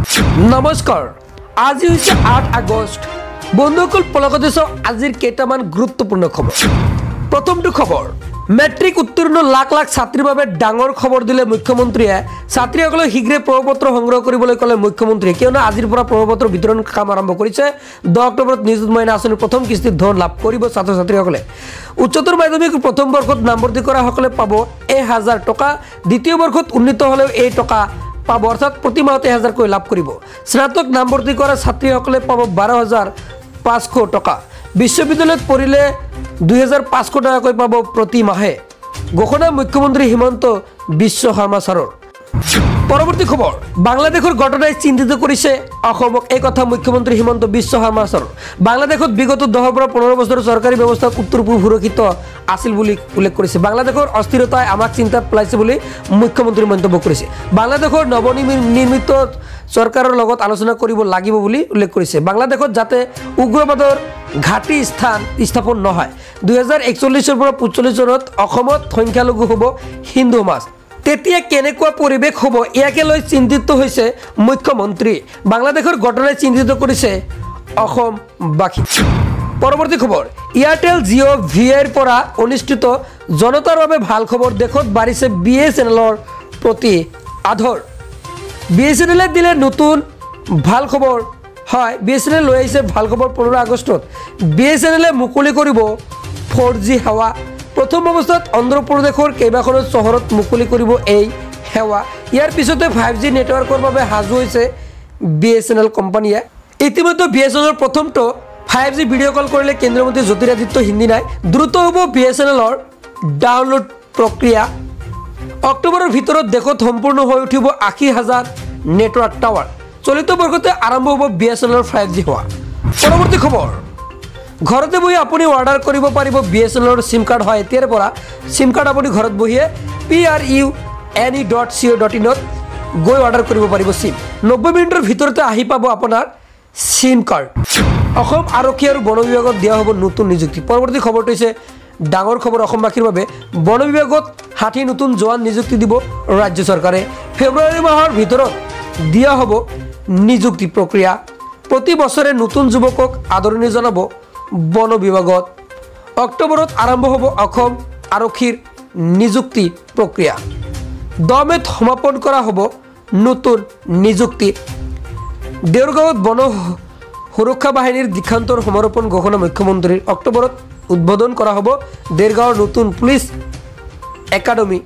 নমস্কাৰ আজি হৈছে 8 আগষ্ট বন্ধুসকল পলকতে চাও আজিৰ কেইটামান গুৰুত্বপূৰ্ণ খবৰ প্ৰথমটো খবৰ মেট্ৰিক উত্তীৰ্ণ লাখ লাখ ছাত্ৰীৰ বাবে ডাঙৰ খবৰ দিলে মুখ্যমন্ত্ৰীয়ে ছাত্ৰীসকলক শীঘ্ৰে প্ৰমাণপত্ৰ সংগ্ৰহ কৰিবলৈ ক'লে মুখ্যমন্ত্ৰীয়ে কিয়নো আজিৰ পৰা প্ৰমাণপত্ৰ বিতৰণ কাম আৰম্ভ কৰিছে 10 অক্টোবৰত নিযুত মইনা আঁচনিৰ প্ৰথম কিস্তিৰ ধন লাভ কৰিব ছাত্ৰ ছাত্ৰীসকলে উচ্চতৰ মাধ্যমিক প্ৰথম বৰ্ষত নামভৰ্তি কৰা সকলে পাব 1000 টকা দ্বিতীয় বৰ্ষত উন্নীত হ'লেও এই টকা পাব অৰ্থাৎ প্ৰতি মাহতে 1000 কৈ লাভ কৰিব স্নাতক নামভৰ্তি কৰা ছাত্ৰীসকলে পাব 12500 টকা বিশ্ববিদ্যালয়ত পঢ়িলে 2500 টাকাকৈ পাব প্ৰতি মাহে ঘোষণা মুখ্যমন্ত্ৰী হিমন্ত বিশ্ব শৰ্মা ছাৰৰ পৰৱৰ্তী খবৰ বাংলাদেশৰ ঘটনাই চিন্তিত কৰিছে অসমক এই কথা মুখ্যমন্ত্ৰী হিমন্ত বিশ্ব শৰ্মা ছাৰ বাংলাদেশত বিগত 10 পৰা 15 বছৰ চৰকাৰী ব্যৱস্থা উত্তৰ পূব সুৰক্ষিত আছিল বুলি উল্লেখ কৰিছে বাংলাদেশৰ অস্থিৰতাই আমাক চিন্তাত পেলাইছে বুলি মুখ্যমন্ত্ৰী মন্তব্য কৰিছে বাংলাদেশৰ নৱনিৰ্মিত চৰকাৰৰ লগত আলোচনা কৰিব লাগিব বুলি উল্লেখ কৰিছে বাংলাদেশত যাতে উগ্ৰবাদৰ ঘাটি স্থাপন নহয় 2041 পৰা 45 চনত অসমত সংখ্যালঘু হ'ব হিন্দু সমাজ তেতিয়া কেনেকুৱা পৰিবেশ হ'ব ইয়াকে লৈ চিন্তিত হৈছে মুখ্যমন্ত্ৰী বাংলাদেশৰ ঘটনাই চিন্তিত কৰিছে অসমবাসী পৰৱৰ্তী খবৰ এয়াৰটেল জিঅ' ভিআইৰ পৰা অনুষ্ঠিত জনতাৰ বাবে ভাল খবৰ দেখত বাঢ়িছে বিএছএনএলৰ প্ৰতি আধৰ বিএছএনএলে দিলে নতুন ভাল খবৰ হয় বিএছএনএল লৈ আহিছে ভাল খবৰ 15 আগষ্টত বিএছএনএলে মুকলি কৰিব 4G সেৱা প্ৰথম অৱস্থাত অন্ধ্ৰ প্ৰদেশৰ কেইবাখনো চহৰত মুকলি কৰিব এই সেৱা ইয়াৰ পিছতে 5G নেটৱৰ্কৰ বাবে সাজু হৈছে বিএছএনএল কোম্পানীয়ে ইতিমধ্যে বিএছএনএলৰ প্ৰথমটো 5G ভিডিঅ' কল কৰিলে কেন্দ্ৰীয় মন্ত্ৰী জ্যোতিৰাদিত্য সিন্ধিয়াই দ্ৰুত হ'ব বিএছএনএলৰ ডাউনলোড প্ৰক্ৰিয়া অক্টোবৰৰ ভিতৰত দেশত সম্পূৰ্ণ হৈ উঠিব 80000 নেটৱৰ্ক টাৱাৰ চলিত বৰ্ষতে আৰম্ভ হ'ব বিএছএনএলৰ 5G সেৱা পৰৱৰ্তী খবৰ ঘৰতে বহি আপুনি অৰ্ডাৰ কৰিব পাৰিব বিএছএনএলৰ সিম কাৰ্ড হয় এতিয়াৰ পৰা সিম কাৰ্ড আপুনি ঘৰত বহিয়ে prune.co.in ত গৈ অৰ্ডাৰ কৰিব পাৰিব সিম 90 মিনিটৰ ভিতৰতে আহি পাব আপোনাৰ সিম কাৰ্ড অসম আৰক্ষী আৰু বন বিভাগত দিয়া হ'ব নতুন নিযুক্তি পৰৱৰ্তী খবৰটো হৈছে ডাঙৰ খবৰ অসমবাসীৰ বাবে বন বিভাগত 60 নতুন জোৱান নিযুক্তি দিব ৰাজ্য চৰকাৰে ফেব্ৰুৱাৰী মাহৰ ভিতৰত দিয়া হ'ব নিযুক্তি প্ৰক্ৰিয়া প্ৰতি বছৰে নতুন যুৱকক আদৰণি জনাব বন বিভাগত অক্টোবৰত আৰম্ভ হ'ব অসম আৰক্ষীৰ নিযুক্তি প্ৰক্ৰিয়া 10 মেত সমাপন কৰা হ'ব নতুন নিযুক্তি দেউৰগাঁৱত বন সুৰক্ষা বাহিনীৰ দীক্ষান্তৰ সমাৰোপণ ঘোষণা মুখ্যমন্ত্ৰীৰ অক্টোবৰত উদ্বোধন কৰা হ'ব দেৰগাঁৱৰ নতুন পুলিচ একাডেমি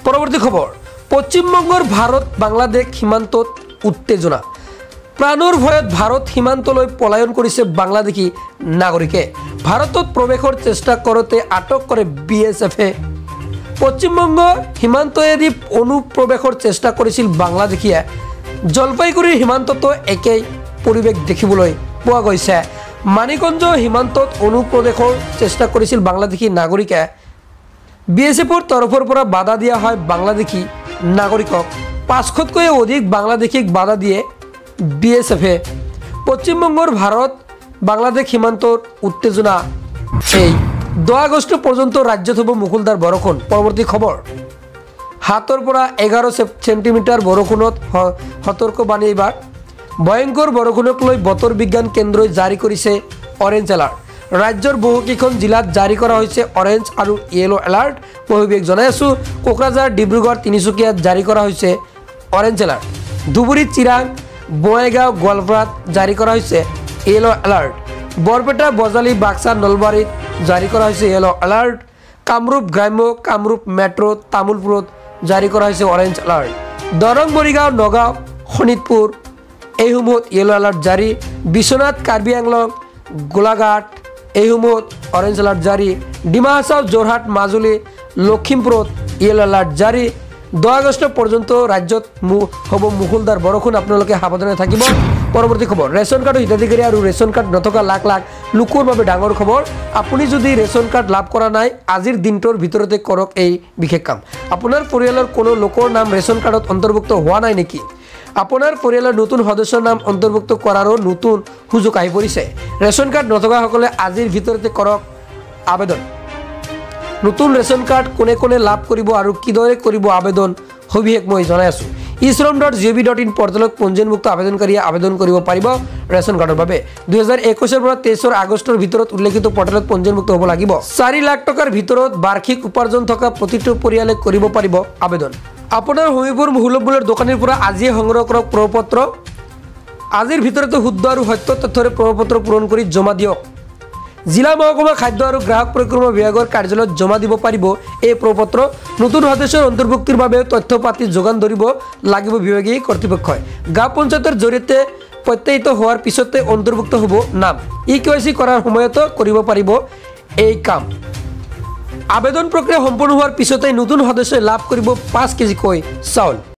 পৰৱৰ্তী খবৰ পশ্চিমবংগৰ ভাৰত বাংলাদেশ সীমান্তত উত্তেজনা প্ৰাণৰ ভয়ত ভাৰত সীমান্তলৈ পলায়ন কৰিছে বাংলাদেশী নাগৰিকে ভাৰতত প্ৰৱেশৰ চেষ্টা কৰোঁতে আটক কৰে বিএছএফে পশ্চিমবংগ সীমান্তয়েদি অনুপ্ৰৱেশৰ চেষ্টা কৰিছিল বাংলাদেশীয়ে জলপাইগুৰিৰ সীমান্ততো একেই পৰিৱেশ দেখিবলৈ পোৱা গৈছে মানিকগঞ্জ সীমান্তত অনুপ্ৰৱেশৰ চেষ্টা কৰিছিল বাংলাদেশী নাগৰিকে বিএছএফৰ তৰফৰ পৰা বাধা দিয়া হয় বাংলাদেশী নাগৰিকক 500তকৈ অধিক বাংলাদেশীক বাধা দিয়ে বিএছএফে পশ্চিমবংগৰ ভাৰত বাংলাদেশ সীমান্তৰ উত্তেজনা এই 10 আগষ্ট পৰ্যন্ত ৰাজ্যত হ'ব মুকুলদাৰ বৰষুণ পৰৱৰ্তী খবৰ 7 পৰা 11 সেণ্টিমিটাৰ বৰষুণত সতৰ্কবাণী এইবাৰ ভয়ংকৰ বৰষুণক লৈ বতৰ বিজ্ঞান কেন্দ্ৰই জাৰি কৰিছে অৰেঞ্জ এলাৰ্ট ৰাজ্যৰ বহুকেইখন জিলাত জাৰি কৰা হৈছে অৰেঞ্জ আৰু ইয়েলো এলাৰ্ট পৰিৱেশ জনাই আছো কোকৰাঝাৰ ডিব্ৰুগড় তিনিচুকীয়াত জাৰি কৰা হৈছে অৰেঞ্জ এলাৰ্ট ধুবুৰী চিৰাং বঙাইগাঁও গোৱালপাৰাত জাৰি কৰা হৈছে ইয়েলো এলাৰ্ট বৰপেটা বজালী বাক্সা নলবাৰীত জাৰি কৰা হৈছে ইয়েলো এলাৰ্ট কামৰূপ গ্ৰাম্য কামৰূপ মেট্ৰ তামুলপুৰত জাৰি কৰা হৈছে অৰেঞ্জ এলাৰ্ট দৰং মৰিগাঁও নগাঁও শোণিতপুৰ এইসমূহত ইয়েলো এলাৰ্ট জাৰি বিশ্বনাথ কাৰ্বি আংলং গোলাঘাট এইসমূহত অৰেঞ্জ এলাৰ্ট জাৰি ডিমা হাছাও যোৰহাট মাজুলী লখিমপুৰত ইয়েলো এলাৰ্ট জাৰি 10 আগষ্ট পৰ্যন্ত ৰাজ্যত হ'ব মুকুলদাৰ বৰষুণ আপোনালোকে সাৱধানে থাকিব পৰৱৰ্তী খবৰ ৰেচন কাৰ্ডৰ হিতাধিকাৰী আৰু ৰেচন কাৰ্ড নথকা লাখ লাখ লোকৰ বাবে ডাঙৰ খবৰ আপুনি যদি ৰেচন কাৰ্ড লাভ কৰা নাই আজিৰ দিনটোৰ ভিতৰতে কৰক এই বিশেষ কাম আপোনাৰ পৰিয়ালৰ কোনো লোকৰ নাম ৰেচন কাৰ্ডত অন্তৰ্ভুক্ত হোৱা নাই নেকি আপোনাৰ পৰিয়ালৰ নতুন সদস্যৰ নাম অন্তৰ্ভুক্ত কৰাৰো নতুন সুযোগ আহি পৰিছে ৰেচন কাৰ্ড নথকাসকলে আজিৰ ভিতৰতে কৰক আবেদন নতুন ৰেচন কাৰ্ড কোনে কোনে লাভ কৰিব আৰু কিদৰে কৰিব আবেদন সবিশেষ মই জনাই আছোঁ। e-shram.gov.in পৰ্টেলত পঞ্জীয়নভুক্ত আবেদনকাৰীয়ে আবেদন কৰিব পাৰিব ৰেচন কাৰ্ডৰ বাবে। 2021 পৰা 23 আগষ্টৰ ভিতৰত উল্লেখিত পৰ্টেলত পঞ্জীয়নভুক্ত হ'ব লাগিব। 4 লাখ টকাৰ ভিতৰত বাৰ্ষিক উপাৰ্জন থকা প্ৰতিটো পৰিয়ালে কৰিব পাৰিব আবেদন। আপোনাৰ সমীপৰ সুলভ মূল্যৰ দোকানীৰ পৰা আজিয়ে সংগ্ৰহ কৰক প্ৰমাণপত্ৰ। আজিৰ ভিতৰতে শুদ্ধ আৰু সত্য তথ্যৰে প্ৰমাণপত্ৰ পূৰণ কৰি জমা দিয়ক। জিলা মহকুমা খাদ্য আৰু গ্ৰাহক পৰিক্ৰমা বিভাগৰ কাৰ্যালয়ত জমা দিব পাৰিব এই প্ৰমাণপত্ৰ। নতুন সদস্যৰ অন্তৰ্ভুক্তিৰ বাবে তথ্য পাতি যোগান ধৰিব লাগিব বিভাগীয় কৰ্তৃপক্ষই। গাঁও পঞ্চায়তৰ জৰিয়তে প্ৰত্যায়িত হোৱাৰ পিছতে অন্তৰ্ভুক্ত হ'ব নাম। EKYC কৰাৰ সময়তো কৰিব পাৰিব এই কাম। আবেদন প্ৰক্ৰিয়া সম্পূৰ্ণ হোৱাৰ পিছতে নতুন সদস্যই লাভ কৰিব 5 কেজিকৈ চাউল।